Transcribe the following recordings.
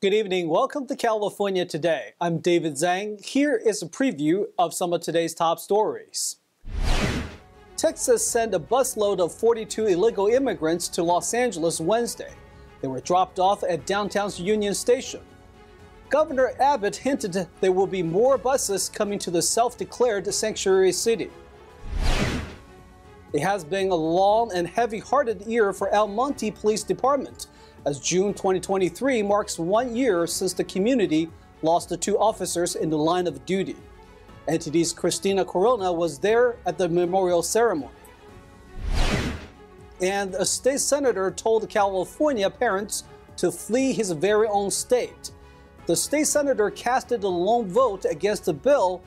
Good evening. Welcome to California Today. I'm David Zhang. Here is a preview of some of today's top stories. Texas sent a busload of 42 illegal immigrants to Los Angeles Wednesday. They were dropped off at downtown's Union Station. Governor Abbott hinted there will be more buses coming to the self-declared sanctuary city. It has been a long and heavy-hearted year for El Monte Police Department, as June 2023 marks 1 year since the community lost the 2 officers in the line of duty. NTD's Christina was there at the memorial ceremony. And a state senator told California parents to flee his very own state. The state senator casted a lone vote against a bill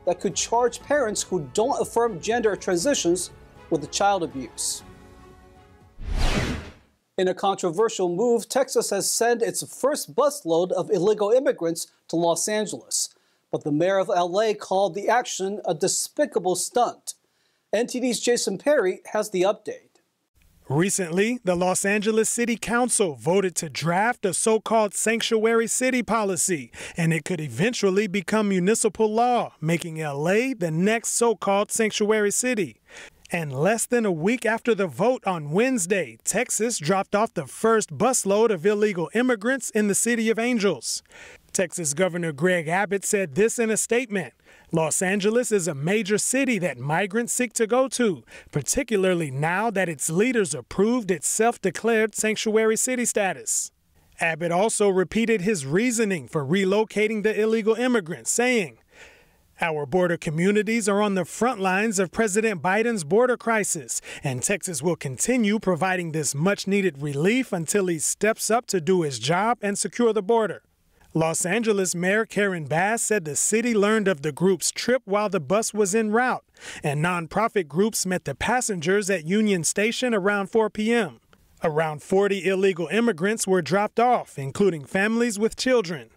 that could charge parents who don't affirm gender transitions with child abuse. In a controversial move, Texas has sent its first busload of illegal immigrants to Los Angeles. But the mayor of LA called the action a despicable stunt. NTD's Jason Perry has the update. Recently, the Los Angeles City Council voted to draft a so-called sanctuary city policy, and it could eventually become municipal law, making LA the next so-called sanctuary city. And less than a week after the vote on Wednesday, Texas dropped off the first busload of illegal immigrants in the City of Angels. Texas Governor Greg Abbott said this in a statement: Los Angeles is a major city that migrants seek to go to, particularly now that its leaders approved its self-declared sanctuary city status. Abbott also repeated his reasoning for relocating the illegal immigrants, saying, "Our border communities are on the front lines of President Biden's border crisis, and Texas will continue providing this much-needed relief until he steps up to do his job and secure the border." Los Angeles Mayor Karen Bass said the city learned of the group's trip while the bus was en route, and nonprofit groups met the passengers at Union Station around 4 p.m. Around 40 illegal immigrants were dropped off, including families with children.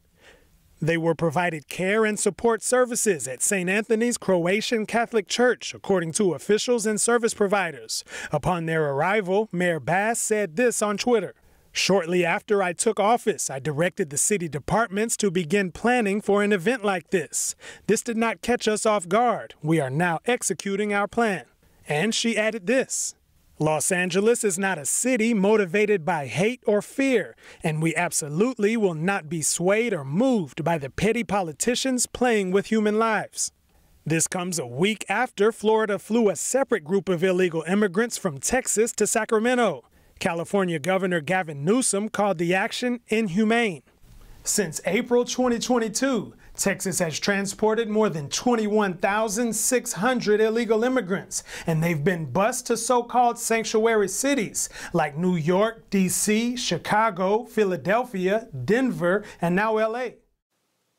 They were provided care and support services at St. Anthony's Croatian Catholic Church, according to officials and service providers. Upon their arrival, Mayor Bass said this on Twitter: "Shortly after I took office, I directed the city departments to begin planning for an event like this. This did not catch us off guard. We are now executing our plan." And she added this: "Los Angeles is not a city motivated by hate or fear, and we absolutely will not be swayed or moved by the petty politicians playing with human lives." This comes a week after Florida flew a separate group of illegal immigrants from Texas to Sacramento. California Governor Gavin Newsom called the action inhumane. Since April 2022, Texas has transported more than 21,600 illegal immigrants, and they've been bused to so-called sanctuary cities like New York, D.C., Chicago, Philadelphia, Denver, and now L.A.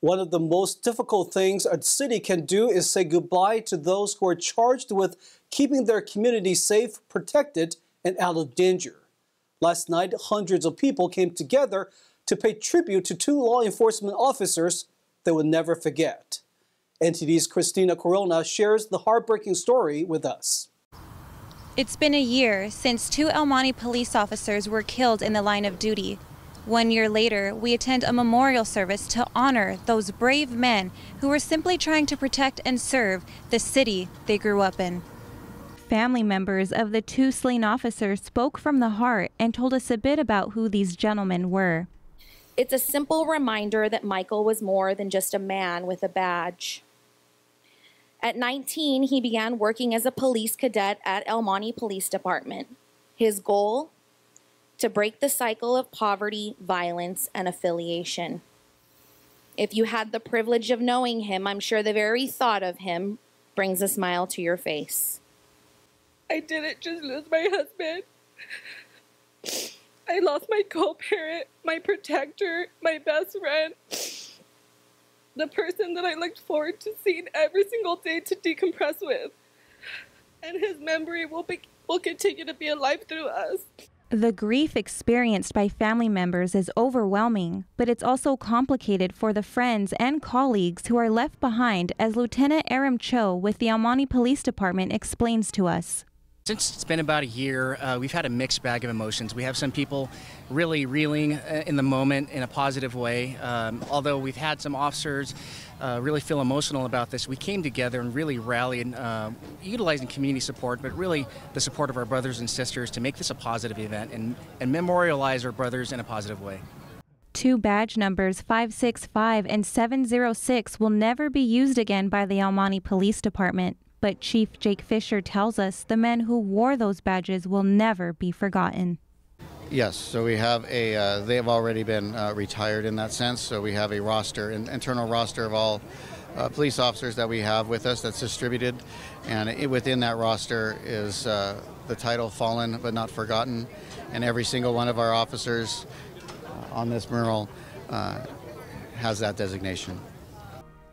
One of the most difficult things a city can do is say goodbye to those who are charged with keeping their community safe, protected, and out of danger. Last night, hundreds of people came together to pay tribute to 2 law enforcement officers they will never forget. NTD's Christina shares the heartbreaking story with us. It's been a year since 2 El Monte police officers were killed in the line of duty. 1 year later, we attend a memorial service to honor those brave men who were simply trying to protect and serve the city they grew up in. Family members of the 2 slain officers spoke from the heart and told us a bit about who these gentlemen were. It's a simple reminder that Michael was more than just a man with a badge. At 19, he began working as a police cadet at El Monte Police Department. His goal? To break the cycle of poverty, violence, and affiliation. If you had the privilege of knowing him, I'm sure the very thought of him brings a smile to your face. I didn't just lose my husband. I lost my co-parent, my protector, my best friend, the person that I looked forward to seeing every single day to decompress with. And his memory will continue to be alive through us. The grief experienced by family members is overwhelming, but it's also complicated for the friends and colleagues who are left behind, as Lieutenant Aram Cho with the El Monte Police Department explains to us. Since it's been about a year, we've had a mixed bag of emotions. We have some people really reeling in the moment in a positive way. Although we've had some officers really feel emotional about this, we came together and really rallied, utilizing community support, but really the support of our brothers and sisters to make this a positive event and memorialize our brothers in a positive way. Two badge numbers 565 and 706 will never be used again by the El Monte Police Department. But Chief Jake Fisher tells us the men who wore those badges will never be forgotten. Yes, so we have they have already been retired in that sense. So we have a roster, an internal roster of all police officers that we have with us that's distributed. And within that roster is the title Fallen But Not Forgotten. And every single one of our officers on this mural has that designation.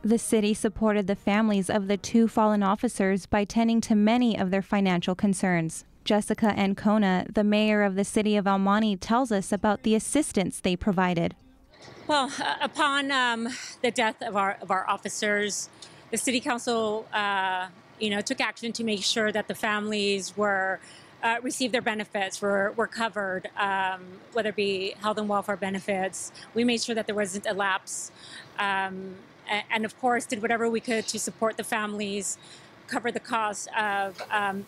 The city supported the families of the two fallen officers by tending to many of their financial concerns. Jessica Ancona, the mayor of the city of El Monte, tells us about the assistance they provided. Well, upon the death of our officers, the city council, took action to make sure that the families were received their benefits, were covered, whether it be health and welfare benefits. We made sure that there wasn't a lapse. And of course, did whatever we could to support the families, cover the cost of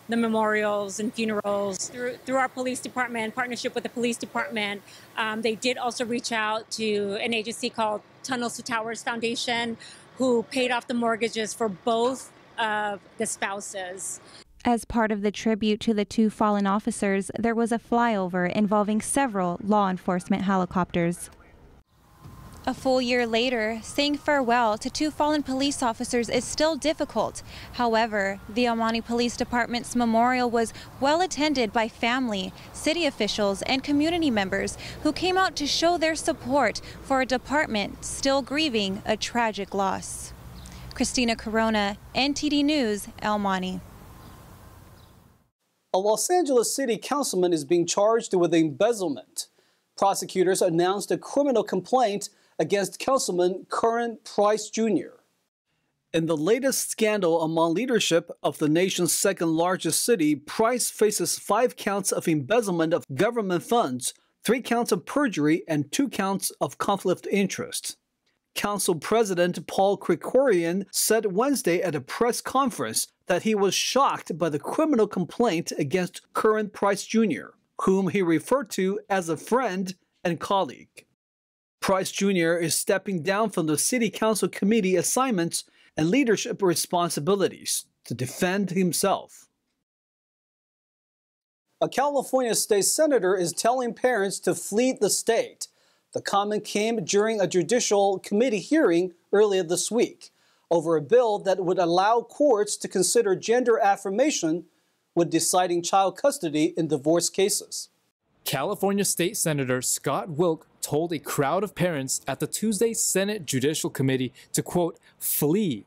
the memorials and funerals through our police department, partnership with the police department. They did also reach out to an agency called Tunnels to Towers Foundation, who paid off the mortgages for both of the spouses. As part of the tribute to the two fallen officers, there was a flyover involving several law enforcement helicopters. A full year later, saying farewell to two fallen police officers is still difficult. However, the El Monte Police Department's memorial was well attended by family, city officials, and community members who came out to show their support for a department still grieving a tragic loss. Christina Corona, NTD News, El Monte. A Los Angeles City Councilman is being charged with embezzlement. Prosecutors announced a criminal complaint against Councilman Curran Price Jr. In the latest scandal among leadership of the nation's second-largest city, Price faces 5 counts of embezzlement of government funds, 3 counts of perjury, and 2 counts of conflict of interest. Council President Paul Krikorian said Wednesday at a press conference that he was shocked by the criminal complaint against Curran Price Jr., whom he referred to as a friend and colleague. Price Jr. is stepping down from the City Council committee assignments and leadership responsibilities to defend himself. A California state senator is telling parents to flee the state. The comment came during a judicial committee hearing earlier this week over a bill that would allow courts to consider gender affirmation when deciding child custody in divorce cases. California State Senator Scott Wilk told a crowd of parents at the Tuesday Senate Judicial Committee to, quote, flee.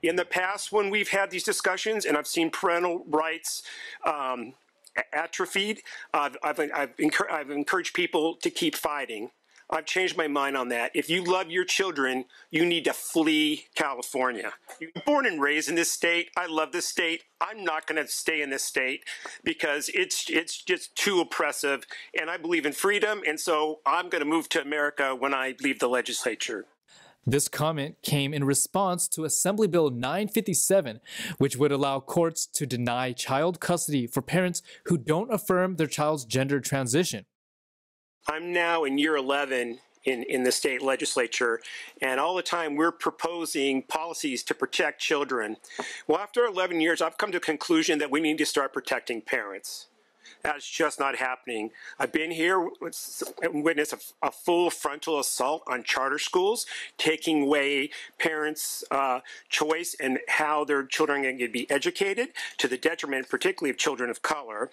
In the past, when we've had these discussions and I've seen parental rights atrophied, I've encouraged people to keep fighting. I've changed my mind on that. If you love your children, you need to flee California. You're born and raised in this state. I love this state. I'm not going to stay in this state because it's just too oppressive. And I believe in freedom. And so I'm going to move to America when I leave the legislature. This comment came in response to Assembly Bill 957, which would allow courts to deny child custody for parents who don't affirm their child's gender transition. I'm now in year 11 in the state legislature, and all the time we're proposing policies to protect children. Well, after 11 years, I've come to the conclusion that we need to start protecting parents. That's just not happening. I've been here and witnessed a full frontal assault on charter schools, taking away parents' choice and how their children are going to be educated, to the detriment particularly of children of color.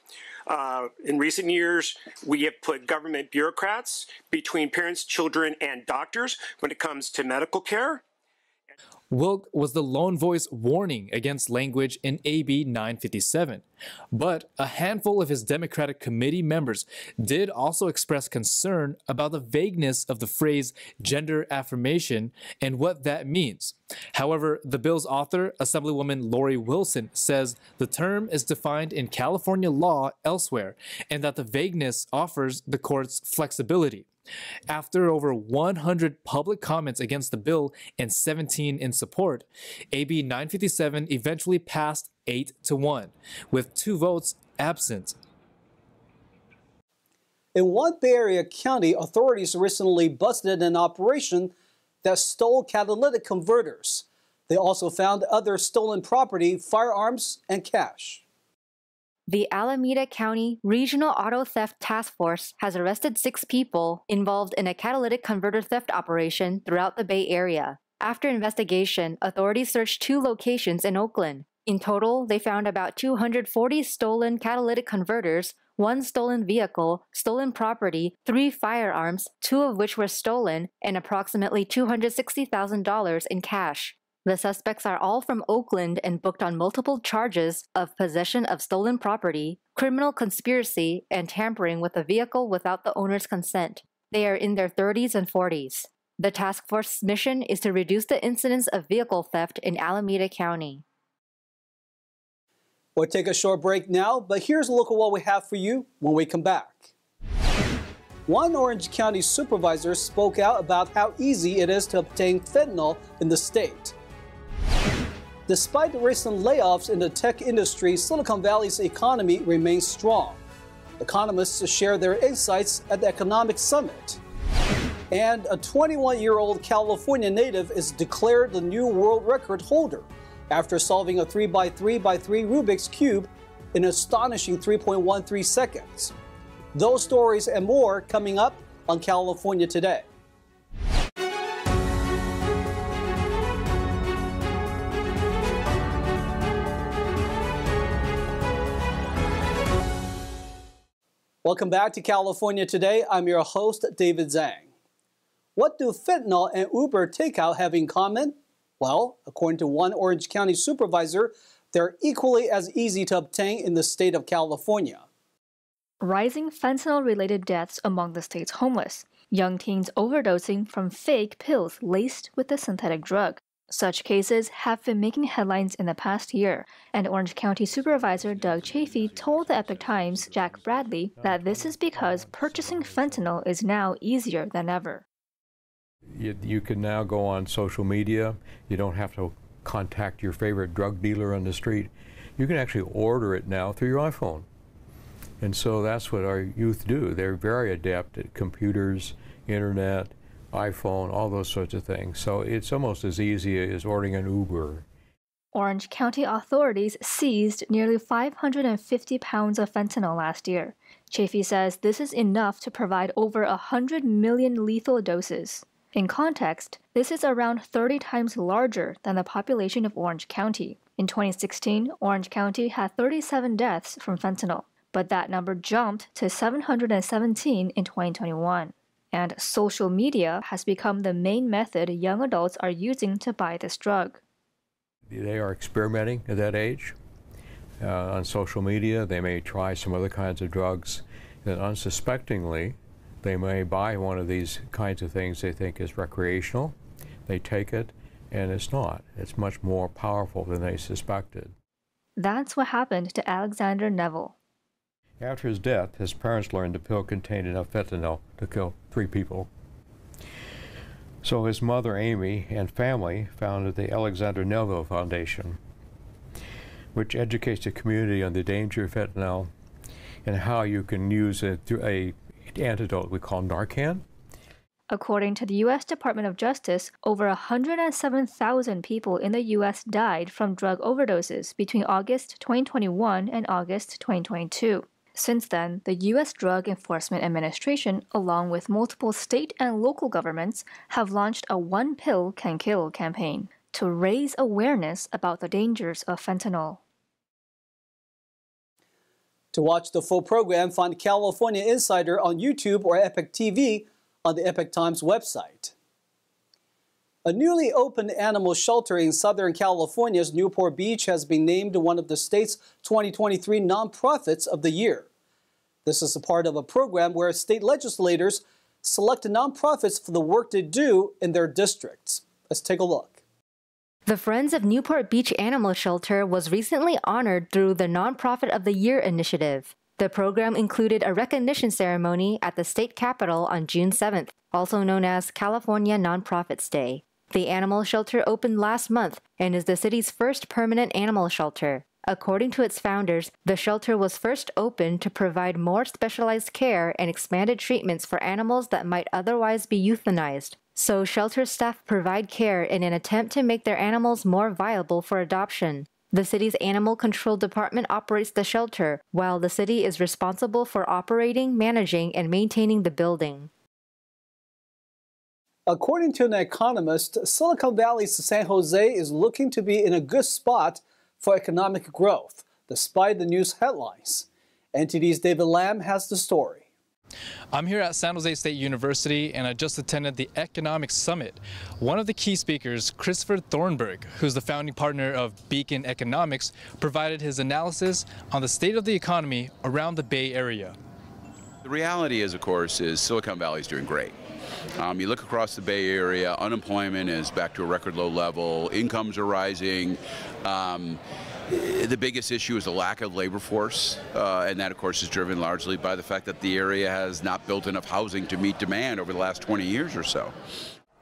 In recent years, we have put government bureaucrats between parents, children, and doctors when it comes to medical care. Wilk was the lone voice warning against language in AB 957, but a handful of his Democratic committee members did also express concern about the vagueness of the phrase gender affirmation and what that means. However, the bill's author, Assemblywoman Lori Wilson, says the term is defined in California law elsewhere and that the vagueness offers the courts flexibility. After over 100 public comments against the bill and 17 in support, AB 957 eventually passed 8-1, with 2 votes absent. In one Bay Area county, authorities recently busted an operation that stole catalytic converters. They also found other stolen property, firearms, and cash. The Alameda County Regional Auto Theft Task Force has arrested 6 people involved in a catalytic converter theft operation throughout the Bay Area. After investigation, authorities searched 2 locations in Oakland. In total, they found about 240 stolen catalytic converters, 1 stolen vehicle, stolen property, 3 firearms, 2 of which were stolen, and approximately $260,000 in cash. The suspects are all from Oakland and booked on multiple charges of possession of stolen property, criminal conspiracy, and tampering with a vehicle without the owner's consent. They are in their 30s and 40s. The task force's mission is to reduce the incidence of vehicle theft in Alameda County. We'll take a short break now, but here's a look at what we have for you when we come back. One Orange County Supervisor spoke out about how easy it is to obtain fentanyl in the state. Despite the recent layoffs in the tech industry, Silicon Valley's economy remains strong. Economists share their insights at the Economic Summit. And a 21-year-old California native is declared the new world record holder after solving a 3x3x3 Rubik's Cube in an astonishing 3.13 seconds. Those stories and more coming up on California Today. Welcome back to California Today. I'm your host, David Zhang. What do fentanyl and Uber takeout have in common? Well, according to one Orange County supervisor, they're equally as easy to obtain in the state of California. Rising fentanyl-related deaths among the state's homeless. Young teens overdosing from fake pills laced with the synthetic drug. Such cases have been making headlines in the past year, and Orange County Supervisor Doug Chafee told the Epoch Times' Jack Bradley that this is because purchasing fentanyl is now easier than ever. You can now go on social media. You don't have to contact your favorite drug dealer on the street. You can actually order it now through your iPhone. And so that's what our youth do. They're very adept at computers, internet, iPhone, all those sorts of things. So it's almost as easy as ordering an Uber. Orange County authorities seized nearly 550 pounds of fentanyl last year. Chafee says this is enough to provide over 100 million lethal doses. In context, this is around 30 times larger than the population of Orange County. In 2016, Orange County had 37 deaths from fentanyl, but that number jumped to 717 in 2021. And social media has become the main method young adults are using to buy this drug. They are experimenting at that age. On social media, they may try some other kinds of drugs, and unsuspectingly, they may buy one of these kinds of things they think is recreational. They take it, and it's not. It's much more powerful than they suspected. That's what happened to Alexander Neville. After his death, his parents learned the pill contained enough fentanyl to kill 3 people. So his mother, Amy, and family founded the Alexander Neville Foundation, which educates the community on the danger of fentanyl and how you can use it through an antidote we call Narcan. According to the U.S. Department of Justice, over 107,000 people in the U.S. died from drug overdoses between August 2021 and August 2022. Since then, the U.S. Drug Enforcement Administration, along with multiple state and local governments, have launched a One Pill Can Kill campaign to raise awareness about the dangers of fentanyl. To watch the full program, find California Insider on YouTube or Epoch TV on the Epoch Times website. A newly opened animal shelter in Southern California's Newport Beach has been named one of the state's 2023 nonprofits of the year. This is a part of a program where state legislators select nonprofits for the work they do in their districts. Let's take a look. The Friends of Newport Beach Animal Shelter was recently honored through the Nonprofit of the Year initiative. The program included a recognition ceremony at the state capitol on June 7th, also known as California Nonprofits Day. The animal shelter opened last month and is the city's first permanent animal shelter. According to its founders, the shelter was first opened to provide more specialized care and expanded treatments for animals that might otherwise be euthanized. So shelter staff provide care in an attempt to make their animals more viable for adoption. The city's Animal Control Department operates the shelter, while the city is responsible for operating, managing, and maintaining the building. According to an economist, Silicon Valley's San Jose is looking to be in a good spot for economic growth, despite the news headlines. NTD's David Lamb has the story. I'm here at San Jose State University, and I just attended the Economics Summit. One of the key speakers, Christopher Thornburg, who's the founding partner of Beacon Economics, provided his analysis on the state of the economy around the Bay Area. The reality is, of course, is Silicon Valley is doing great. You look across the Bay Area, unemployment is back to a record low level, incomes are rising. The biggest issue is the lack of labor force, and that, of course, is driven largely by the fact that the area has not built enough housing to meet demand over the last 20 years or so.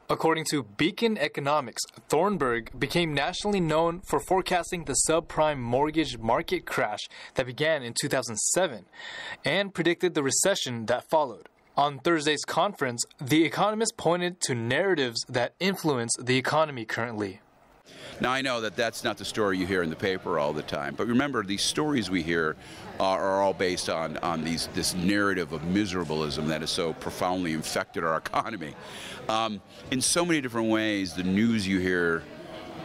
According to Beacon Economics, Thornburg became nationally known for forecasting the subprime mortgage market crash that began in 2007 and predicted the recession that followed. On Thursday's conference, the Economist pointed to narratives that influence the economy currently. Now, I know that that's not the story you hear in the paper all the time, but remember, these stories we hear are all based on this narrative of miserableism that has so profoundly infected our economy. In so many different ways, the news you hear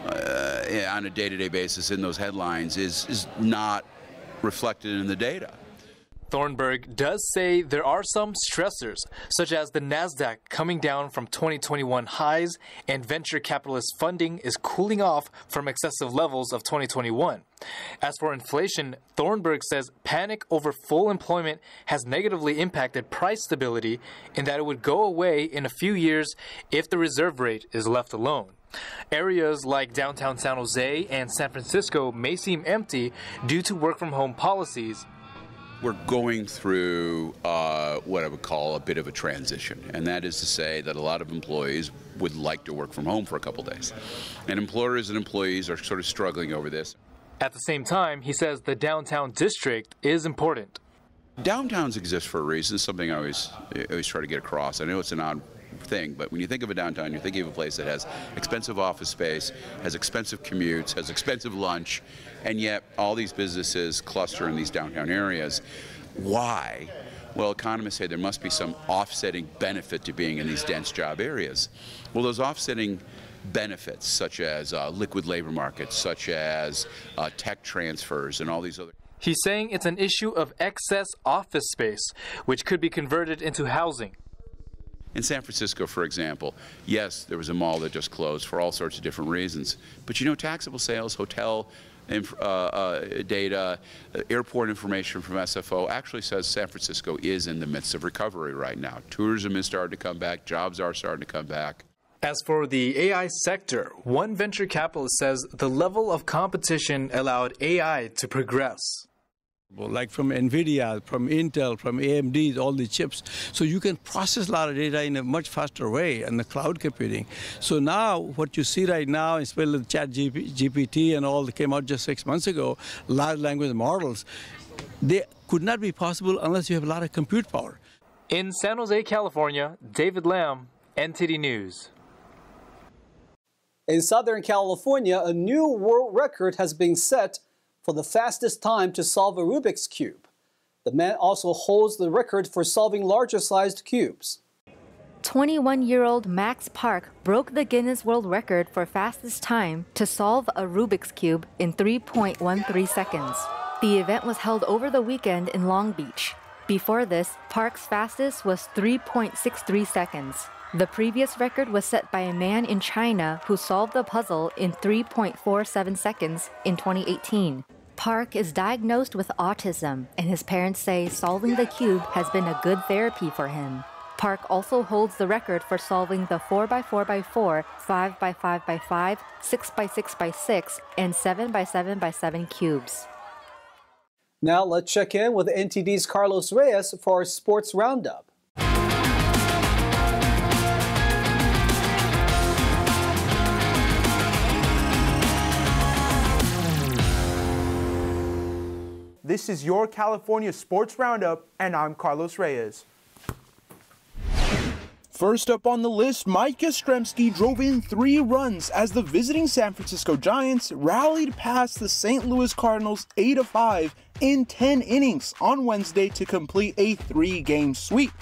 on a day-to-day basis in those headlines is not reflected in the data. Thornburg does say there are some stressors, such as the NASDAQ coming down from 2021 highs and venture capitalist funding is cooling off from excessive levels of 2021. As for inflation, Thornburg says panic over full employment has negatively impacted price stability and that it would go away in a few years if the reserve rate is left alone. Areas like downtown San Jose and San Francisco may seem empty due to work-from-home policies. We're going through what I would call a bit of a transition, and that is to say that a lot of employees would like to work from home for a couple days. And employers and employees are sort of struggling over this. At the same time, he says the downtown district is important. Downtowns exist for a reason, something I always try to get across. I know it's an odd thing, but when you think of a downtown, you're thinking of a place that has expensive office space, has expensive commutes, has expensive lunch, and yet all these businesses cluster in these downtown areas. Why? Well, economists say there must be some offsetting benefit to being in these dense job areas. Well, those offsetting benefits, such as liquid labor markets, such as tech transfers, and all these other. He's saying it's an issue of excess office space, which could be converted into housing. In San Francisco, for example, yes, there was a mall that just closed for all sorts of different reasons. But you know, taxable sales, hotel data, airport information from SFO actually says San Francisco is in the midst of recovery right now. Tourism is starting to come back. Jobs are starting to come back. As for the AI sector, one venture capitalist says the level of competition allowed AI to progress. Like from NVIDIA, from Intel, from AMD, all the chips. So you can process a lot of data in a much faster way in the cloud computing. So now what you see right now, especially with ChatGPT and all that came out just 6 months ago, large language models, they could not be possible unless you have a lot of compute power. In San Jose, California, David Lamb, NTD News. In Southern California, a new world record has been set for the fastest time to solve a Rubik's Cube. The man also holds the record for solving larger-sized cubes. 21-year-old Max Park broke the Guinness World Record for fastest time to solve a Rubik's Cube in 3.13 seconds. The event was held over the weekend in Long Beach. Before this, Park's fastest was 3.63 seconds. The previous record was set by a man in China who solved the puzzle in 3.47 seconds in 2018. Park is diagnosed with autism, and his parents say solving the cube has been a good therapy for him. Park also holds the record for solving the 4x4x4, 5x5x5, 6x6x6, and 7x7x7 cubes. Now let's check in with NTD's Carlos Reyes for our sports roundup. This is your California Sports Roundup, and I'm Carlos Reyes. First up on the list, Mike Yastrzemski drove in 3 runs as the visiting San Francisco Giants rallied past the St. Louis Cardinals 8-5 in 10 innings on Wednesday to complete a 3-game sweep.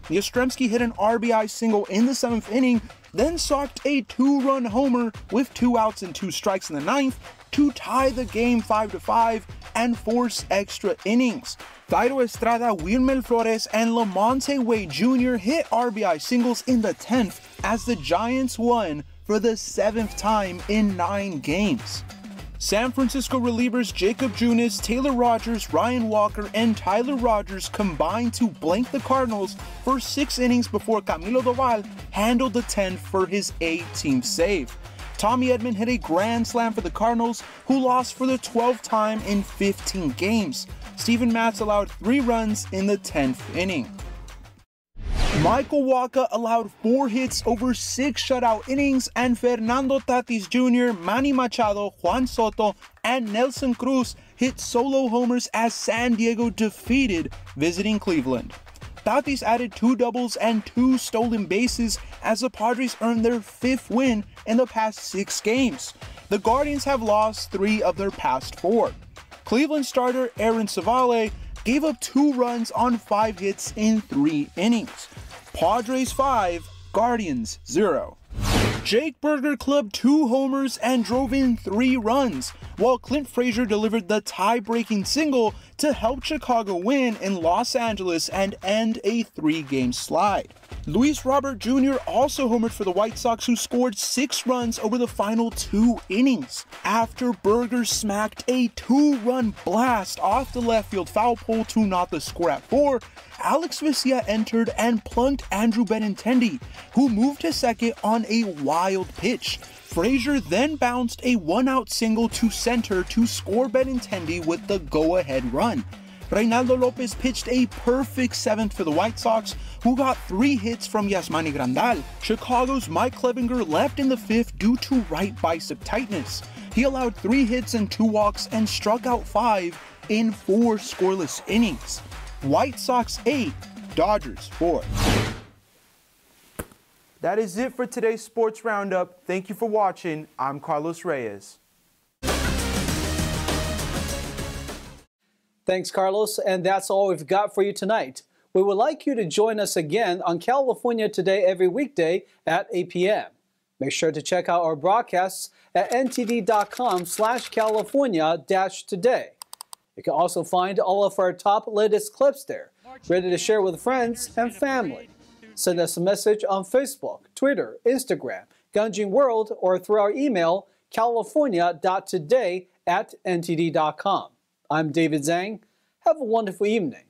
Yastrzemski hit an RBI single in the 7th inning, then socked a 2-run homer with 2 outs and 2 strikes in the 9th to tie the game 5-5 and force extra innings. Thairo Estrada, Wilmer Flores, and Lamonte Wade Jr. hit RBI singles in the 10th as the Giants won for the 7th time in 9 games. San Francisco relievers Jacob Junis, Taylor Rogers, Ryan Walker, and Tyler Rogers combined to blank the Cardinals for 6 innings before Camilo Doval handled the 10th for his 8th save. Tommy Edman hit a grand slam for the Cardinals, who lost for the 12th time in 15 games. Steven Matz allowed 3 runs in the 10th inning. Michael Wacha allowed 4 hits over 6 shutout innings, and Fernando Tatis Jr., Manny Machado, Juan Soto, and Nelson Cruz hit solo homers as San Diego defeated visiting Cleveland. Tatis added 2 doubles and 2 stolen bases as the Padres earned their 5th win in the past 6 games. The Guardians have lost 3 of their past 4. Cleveland starter Aaron Savale gave up 2 runs on 5 hits in 3 innings. Padres 5, Guardians 0. Jake Burger clubbed 2 homers and drove in 3 runs, while Clint Frazier delivered the tie-breaking single to help Chicago win in Los Angeles and end a 3-game slide. Luis Robert Jr. also homered for the White Sox, who scored 6 runs over the final 2 innings. After Burger smacked a 2-run blast off the left field foul pole to knot the score at 4, Alex Vesia entered and plunked Andrew Benintendi, who moved to second on a wild pitch. Frazier then bounced a 1-out single to center to score Benintendi with the go-ahead run. Reynaldo Lopez pitched a perfect 7th for the White Sox, who got 3 hits from Yasmani Grandal. Chicago's Mike Clevinger left in the 5th due to right bicep tightness. He allowed 3 hits and 2 walks and struck out 5 in 4 scoreless innings. White Sox 8, Dodgers 4. That is it for today's Sports Roundup. Thank you for watching. I'm Carlos Reyes. Thanks, Carlos, and that's all we've got for you tonight. We would like you to join us again on California Today every weekday at 8 p.m. Make sure to check out our broadcasts at ntd.com/California-today. You can also find all of our top latest clips there, ready to share with friends and family. Send us a message on Facebook, Twitter, Instagram, Ganjin World, or through our email, california.today@ntd.com. I'm David Zhang. Have a wonderful evening.